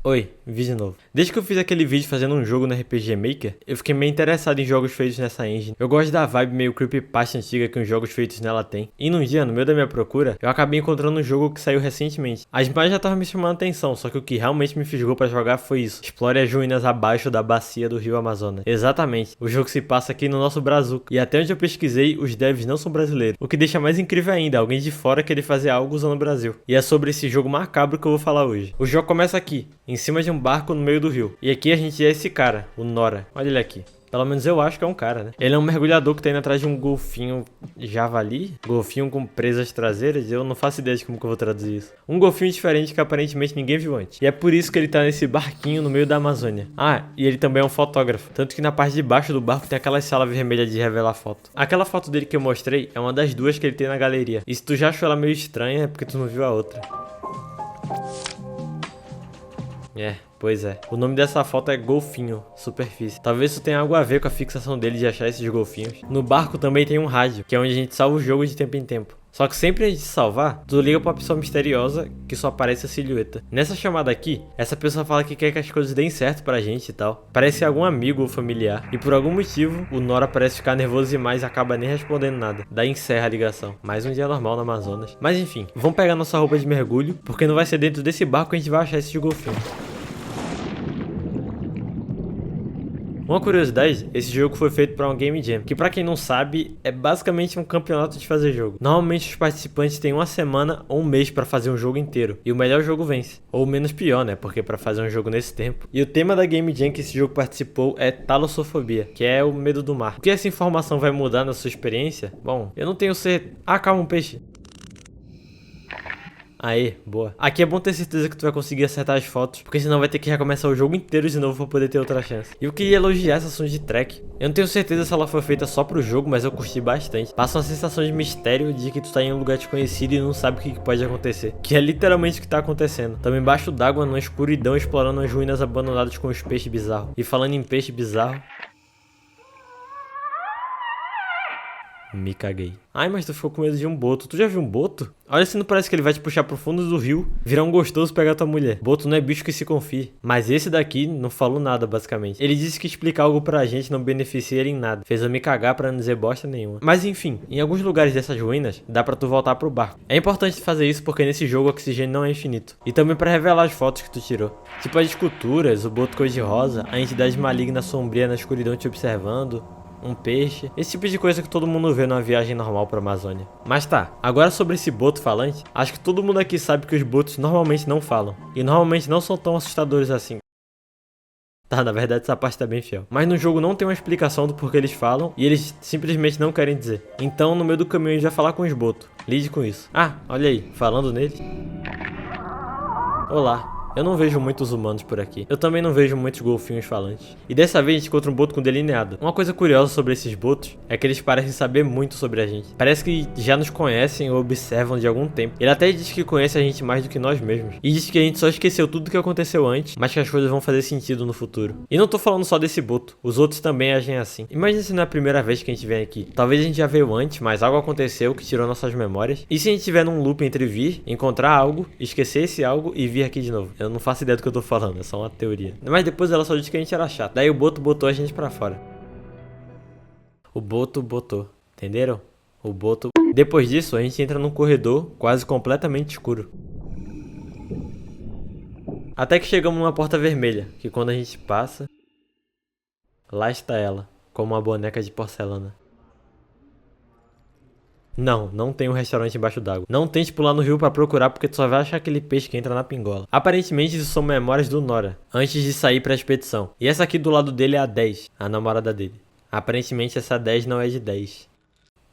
Oi, vi de novo. Desde que eu fiz aquele vídeo fazendo um jogo no RPG Maker, eu fiquei meio interessado em jogos feitos nessa engine. Eu gosto da vibe meio creepypasta antiga que os jogos feitos nela têm. E num dia, no meio da minha procura, eu acabei encontrando um jogo que saiu recentemente. As imagens já estavam me chamando a atenção, só que o que realmente me fisgou pra jogar foi isso. Explore as ruínas abaixo da bacia do rio Amazonas. Exatamente, o jogo se passa aqui no nosso Brazuca. E até onde eu pesquisei, os devs não são brasileiros. O que deixa mais incrível ainda, alguém de fora querer fazer algo usando o Brasil. E é sobre esse jogo macabro que eu vou falar hoje. O jogo começa aqui, em cima de um barco no meio do rio. E aqui a gente é esse cara, o Nora. Olha ele aqui. Pelo menos eu acho que é um cara, né? Ele é um mergulhador que tá indo atrás de um golfinho javali. Golfinho com presas traseiras. Eu não faço ideia de como que eu vou traduzir isso. Um golfinho diferente que aparentemente ninguém viu antes. E é por isso que ele tá nesse barquinho no meio da Amazônia. Ah, e ele também é um fotógrafo. Tanto que na parte de baixo do barco tem aquela sala vermelha de revelar foto. Aquela foto dele que eu mostrei é uma das duas que ele tem na galeria. E se tu já achou ela meio estranha é porque tu não viu a outra. Pois é. O nome dessa foto é Golfinho, superfície. Talvez isso tenha algo a ver com a fixação dele de achar esses golfinhos. No barco também tem um rádio, que é onde a gente salva o jogo de tempo em tempo. Só que sempre antes de salvar, tu liga pra pessoa misteriosa que só aparece a silhueta. Nessa chamada aqui, essa pessoa fala que quer que as coisas deem certo pra gente e tal. Parece algum amigo ou familiar. E por algum motivo, o Nora parece ficar nervoso demais e acaba nem respondendo nada. Daí encerra a ligação. Mais um dia normal no Amazonas. Mas enfim, vamos pegar nossa roupa de mergulho, porque não vai ser dentro desse barco que a gente vai achar esses golfinhos. Uma curiosidade, esse jogo foi feito para um Game Jam, que pra quem não sabe, é basicamente um campeonato de fazer jogo. Normalmente os participantes têm uma semana ou um mês para fazer um jogo inteiro, e o melhor jogo vence. Ou menos pior, né, porque para fazer um jogo nesse tempo. E o tema da Game Jam que esse jogo participou é talassofobia, que é o medo do mar. O que essa informação vai mudar na sua experiência? Bom, eu não tenho certeza... Ah, calma, um peixe. Aê, boa. Aqui é bom ter certeza que tu vai conseguir acertar as fotos, porque senão vai ter que recomeçar o jogo inteiro de novo pra poder ter outra chance. E eu queria elogiar essa soundtrack. Eu não tenho certeza se ela foi feita só pro jogo, mas eu curti bastante. Passa uma sensação de mistério de que tu tá em um lugar desconhecido e não sabe o que pode acontecer. Que é literalmente o que tá acontecendo. Tamo embaixo d'água, numa escuridão, explorando as ruínas abandonadas com os peixes bizarros. E falando em peixe bizarro... Me caguei. Ai, mas tu ficou com medo de um boto. Tu já viu um boto? Olha se não parece que ele vai te puxar pro fundo do rio, virar um gostoso pegar tua mulher. Boto não é bicho que se confie. Mas esse daqui não falou nada, basicamente. Ele disse que explicar algo pra gente não beneficia ele em nada. Fez eu me cagar pra não dizer bosta nenhuma. Mas enfim, em alguns lugares dessas ruínas, dá pra tu voltar pro barco. É importante fazer isso porque nesse jogo o oxigênio não é infinito. E também pra revelar as fotos que tu tirou. Tipo as esculturas, o boto cor-de-rosa, a entidade maligna sombria na escuridão te observando, um peixe, esse tipo de coisa que todo mundo vê numa viagem normal pra Amazônia. Mas tá, agora sobre esse boto falante, acho que todo mundo aqui sabe que os botos normalmente não falam, e normalmente não são tão assustadores assim. Tá, na verdade essa parte tá bem fiel. Mas no jogo não tem uma explicação do porquê eles falam, e eles simplesmente não querem dizer. Então no meio do caminho a gente vai falar com os botos, lide com isso. Ah, olha aí, falando neles. Olá. Eu não vejo muitos humanos por aqui. Eu também não vejo muitos golfinhos falantes. E dessa vez a gente encontra um boto com delineado. Uma coisa curiosa sobre esses botos é que eles parecem saber muito sobre a gente. Parece que já nos conhecem ou observam de algum tempo. Ele até diz que conhece a gente mais do que nós mesmos. E diz que a gente só esqueceu tudo que aconteceu antes, mas que as coisas vão fazer sentido no futuro. E não tô falando só desse boto. Os outros também agem assim. Imagina se não é a primeira vez que a gente vem aqui. Talvez a gente já veio antes, mas algo aconteceu que tirou nossas memórias. E se a gente estiver num loop entre vir, encontrar algo, esquecer esse algo e vir aqui de novo? Eu não faço ideia do que eu tô falando, é só uma teoria. Mas depois ela só disse que a gente era chato. Daí o boto botou a gente pra fora. O boto botou, entenderam? O boto... Depois disso a gente entra num corredor quase completamente escuro. Até que chegamos numa porta vermelha, que quando a gente passa... Lá está ela, como uma boneca de porcelana. Não tem um restaurante embaixo d'água. Não tente pular no rio pra procurar porque tu só vai achar aquele peixe que entra na pingola. Aparentemente isso são memórias do Nora, antes de sair pra expedição. E essa aqui do lado dele é a 10, a namorada dele. Aparentemente essa 10 não é de 10.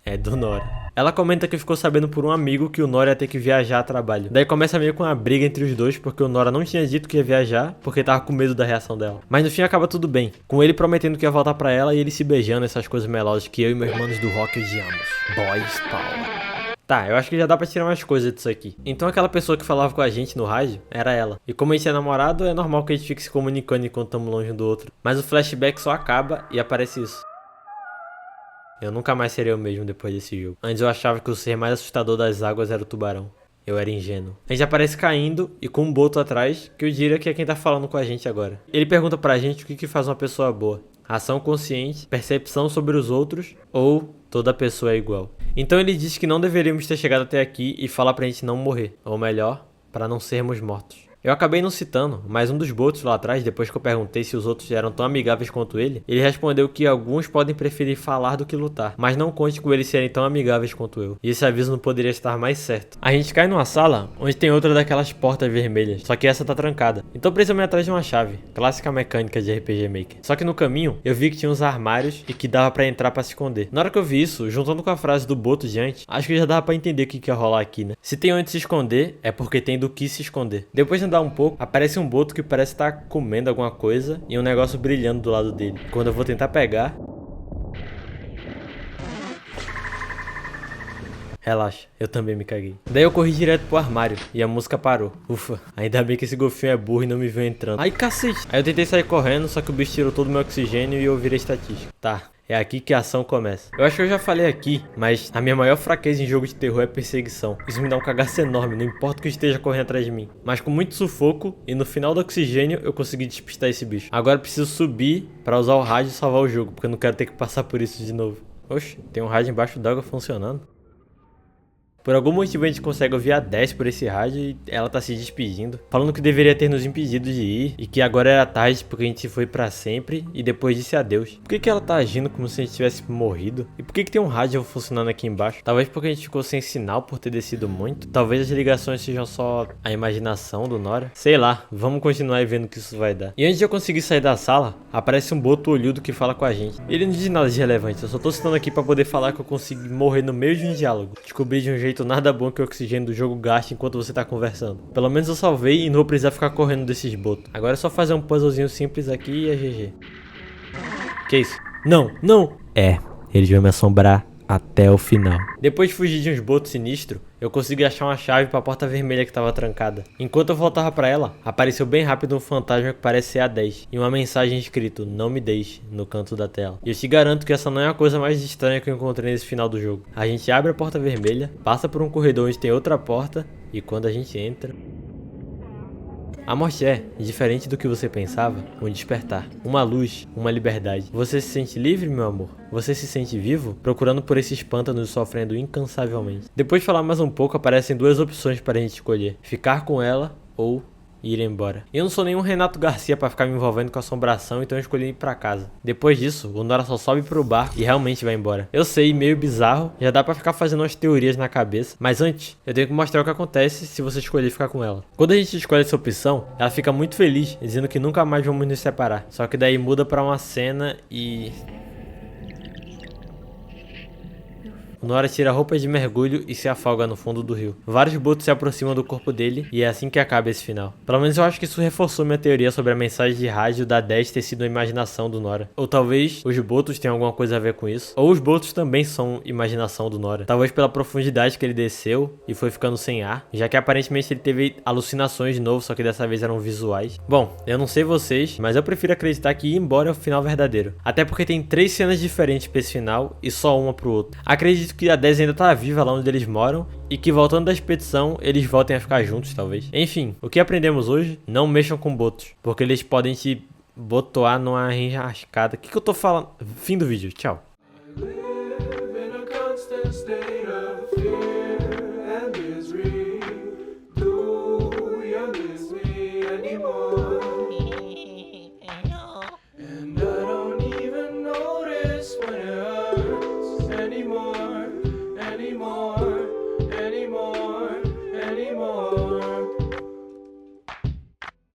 É do Nora. Ela comenta que ficou sabendo por um amigo que o Nora ia ter que viajar a trabalho. Daí começa meio com uma briga entre os dois, porque o Nora não tinha dito que ia viajar, porque tava com medo da reação dela. Mas no fim acaba tudo bem, com ele prometendo que ia voltar pra ela e ele se beijando, essas coisas melosas que eu e meus manos do rock odiamos. Boys Power. Tá, eu acho que já dá pra tirar umas coisas disso aqui. Então aquela pessoa que falava com a gente no rádio era ela. E como a gente é namorado, é normal que a gente fique se comunicando enquanto estamos longe um do outro. Mas o flashback só acaba e aparece isso. Eu nunca mais serei o mesmo depois desse jogo. Antes eu achava que o ser mais assustador das águas era o tubarão. Eu era ingênuo. A gente aparece caindo e com um boto atrás, que eu diria que é quem tá falando com a gente agora. Ele pergunta pra gente o que faz uma pessoa boa. Ação consciente, percepção sobre os outros ou toda pessoa é igual. Então ele diz que não deveríamos ter chegado até aqui e fala pra gente não morrer. Ou melhor, pra não sermos mortos. Eu acabei não citando, mas um dos botos lá atrás, depois que eu perguntei se os outros eram tão amigáveis quanto ele respondeu que alguns podem preferir falar do que lutar, mas não conte com eles serem tão amigáveis quanto eu. E esse aviso não poderia estar mais certo. A gente cai numa sala onde tem outra daquelas portas vermelhas, só que essa tá trancada. Então precisamos ir atrás de uma chave, clássica mecânica de RPG Maker. Só que no caminho, eu vi que tinha uns armários e que dava pra entrar pra se esconder. Na hora que eu vi isso, juntando com a frase do boto de antes, acho que já dava pra entender o que ia rolar aqui, né? Se tem onde se esconder, é porque tem do que se esconder. Depois de andar um pouco, aparece um boto que parece estar comendo alguma coisa e um negócio brilhando do lado dele. Quando eu vou tentar pegar... Relaxa, eu também me caguei. Daí eu corri direto pro armário e a música parou. Ufa, ainda bem que esse golfinho é burro e não me viu entrando. Ai, cacete! Aí eu tentei sair correndo, só que o bicho tirou todo o meu oxigênio e eu virei estatística. Tá. É aqui que a ação começa. Eu acho que eu já falei aqui, mas a minha maior fraqueza em jogo de terror é perseguição. Isso me dá um cagaço enorme, não importa o que esteja correndo atrás de mim. Mas com muito sufoco e no final do oxigênio eu consegui despistar esse bicho. Agora eu preciso subir pra usar o rádio e salvar o jogo, porque eu não quero ter que passar por isso de novo. Oxe, tem um rádio embaixo d'água funcionando. Por algum motivo a gente consegue ouvir a 10 por esse rádio e ela tá se despedindo, falando que deveria ter nos impedido de ir e que agora era tarde porque a gente foi pra sempre e depois disse adeus. Por que ela tá agindo como se a gente tivesse morrido? E por que tem um rádio funcionando aqui embaixo? Talvez porque a gente ficou sem sinal por ter descido muito? Talvez as ligações sejam só a imaginação do Nora? Sei lá, vamos continuar vendo o que isso vai dar. E antes de eu conseguir sair da sala, aparece um boto olhudo que fala com a gente. Ele não diz nada de relevante, eu só tô citando aqui pra poder falar que eu consegui morrer no meio de um diálogo. Descobri de um jeito nada bom que o oxigênio do jogo gaste enquanto você tá conversando. Pelo menos eu salvei e não vou precisar ficar correndo desses botos. Agora é só fazer um puzzlezinho simples aqui e é GG. Que isso? Não, não! É, eles vão me assombrar até o final. Depois de fugir de uns botos sinistros, eu consegui achar uma chave pra porta vermelha que tava trancada. Enquanto eu voltava pra ela, apareceu bem rápido um fantasma que parece ser a 10 e uma mensagem escrito, não me deixe, no canto da tela. E eu te garanto que essa não é a coisa mais estranha que eu encontrei nesse final do jogo. A gente abre a porta vermelha, passa por um corredor onde tem outra porta e quando a gente entra... A morte é, diferente do que você pensava, um despertar, uma luz, uma liberdade. Você se sente livre, meu amor? Você se sente vivo? Procurando por esses pântanos e sofrendo incansavelmente. Depois de falar mais um pouco, aparecem duas opções para a gente escolher. Ficar com ela ou... ir embora. Eu não sou nenhum Renato Garcia pra ficar me envolvendo com assombração, então eu escolhi ir pra casa. Depois disso, o Nora só sobe pro bar e realmente vai embora. Eu sei, meio bizarro, já dá pra ficar fazendo umas teorias na cabeça, mas antes, eu tenho que mostrar o que acontece se você escolher ficar com ela. Quando a gente escolhe essa opção, ela fica muito feliz, dizendo que nunca mais vamos nos separar. Só que daí muda pra uma cena e... O Nora tira a roupa de mergulho e se afoga no fundo do rio. Vários botos se aproximam do corpo dele e é assim que acaba esse final. Pelo menos eu acho que isso reforçou minha teoria sobre a mensagem de rádio da 10 ter sido a imaginação do Nora. Ou talvez os botos tenham alguma coisa a ver com isso. Ou os botos também são imaginação do Nora. Talvez pela profundidade que ele desceu e foi ficando sem ar, já que aparentemente ele teve alucinações de novo, só que dessa vez eram visuais. Bom, eu não sei vocês, mas eu prefiro acreditar que ir embora é o final verdadeiro. Até porque tem 3 cenas diferentes pra esse final e só uma pro outro. Acredito que a 10 ainda tá viva lá onde eles moram e que voltando da expedição eles voltem a ficar juntos talvez. Enfim, o que aprendemos hoje? Não mexam com botos, porque eles podem te botoar numa enrascada. O que eu tô falando? Fim do vídeo, tchau. Anymore.